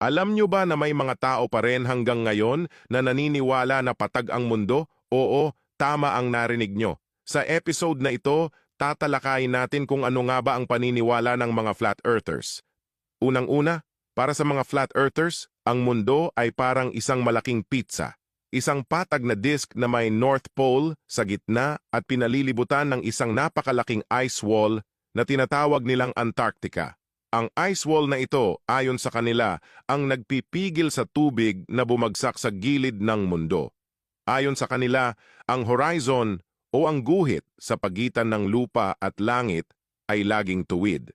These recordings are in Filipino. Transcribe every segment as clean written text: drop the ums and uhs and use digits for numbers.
Alam nyo ba na may mga tao pa rin hanggang ngayon na naniniwala na patag ang mundo? Oo, tama ang narinig nyo. Sa episode na ito, tatalakayin natin kung ano nga ba ang paniniwala ng mga flat earthers. Unang-una, para sa mga flat earthers, ang mundo ay parang isang malaking pizza. Isang patag na disk na may North Pole sa gitna at pinalilibutan ng isang napakalaking ice wall na tinatawag nilang Antarctica. Ang ice wall na ito, ayon sa kanila, ang nagpipigil sa tubig na bumagsak sa gilid ng mundo. Ayon sa kanila, ang horizon o ang guhit sa pagitan ng lupa at langit ay laging tuwid.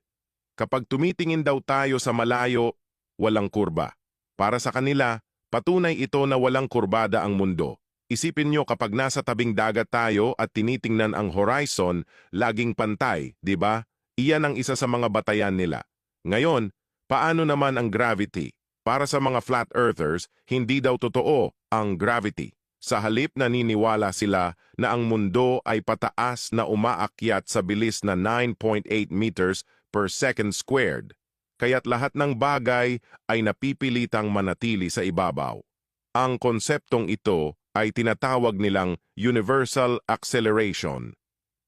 Kapag tumitingin daw tayo sa malayo, walang kurba. Para sa kanila, patunay ito na walang kurbada ang mundo. Isipin nyo kapag nasa tabing dagat tayo at tinitingnan ang horizon, laging pantay, di ba? Iyan ang isa sa mga batayan nila. Ngayon, paano naman ang gravity? Para sa mga flat earthers, hindi daw totoo ang gravity. Sa halip naniniwala sila na ang mundo ay pataas na umaakyat sa bilis na 9.8 meters per second squared. Kaya't lahat ng bagay ay napipilitang manatili sa ibabaw. Ang konseptong ito ay tinatawag nilang universal acceleration.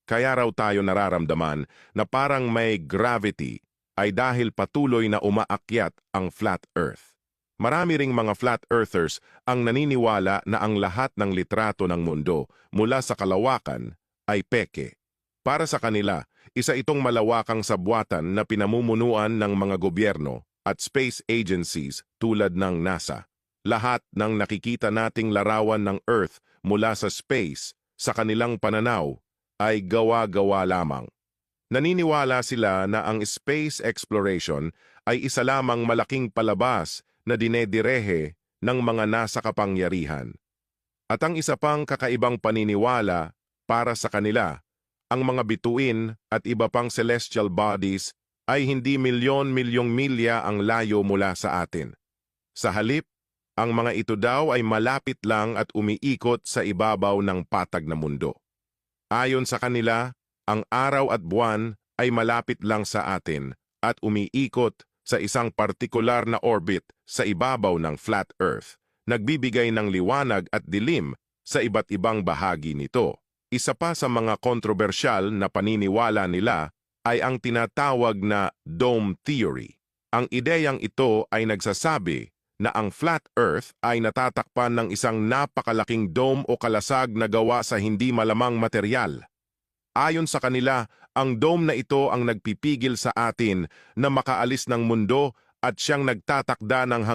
Kaya raw tayo nararamdaman na parang may gravity ay dahil patuloy na umaakyat ang flat earth. Marami ring mga flat earthers ang naniniwala na ang lahat ng litrato ng mundo mula sa kalawakan ay peke. Para sa kanila, isa itong malawakang sabwatan na pinamumunuan ng mga gobyerno at space agencies tulad ng NASA. Lahat ng nakikita nating larawan ng Earth mula sa space sa kanilang pananaw ay gawa-gawa lamang. Naniniwala sila na ang space exploration ay isa lamang malaking palabas na dinedirehe ng mga nasa kapangyarihan. At ang isa pang kakaibang paniniwala para sa kanila, ang mga bituin at iba pang celestial bodies ay hindi milyon-milyong milya ang layo mula sa atin. Sa halip, ang mga ito daw ay malapit lang at umiikot sa ibabaw ng patag na mundo. Ayon sa kanila, ang araw at buwan ay malapit lang sa atin at umiikot sa isang partikular na orbit sa ibabaw ng flat earth, nagbibigay ng liwanag at dilim sa iba't ibang bahagi nito. Isa pa sa mga kontrobersyal na paniniwala nila ay ang tinatawag na dome theory. Ang ideyang ito ay nagsasabi na ang flat earth ay natatakpan ng isang napakalaking dome o kalasag na gawa sa hindi malamang materyal. Ayon sa kanila, ang dome na ito ang nagpipigil sa atin na makaalis ng mundo at siyang nagtatakda ng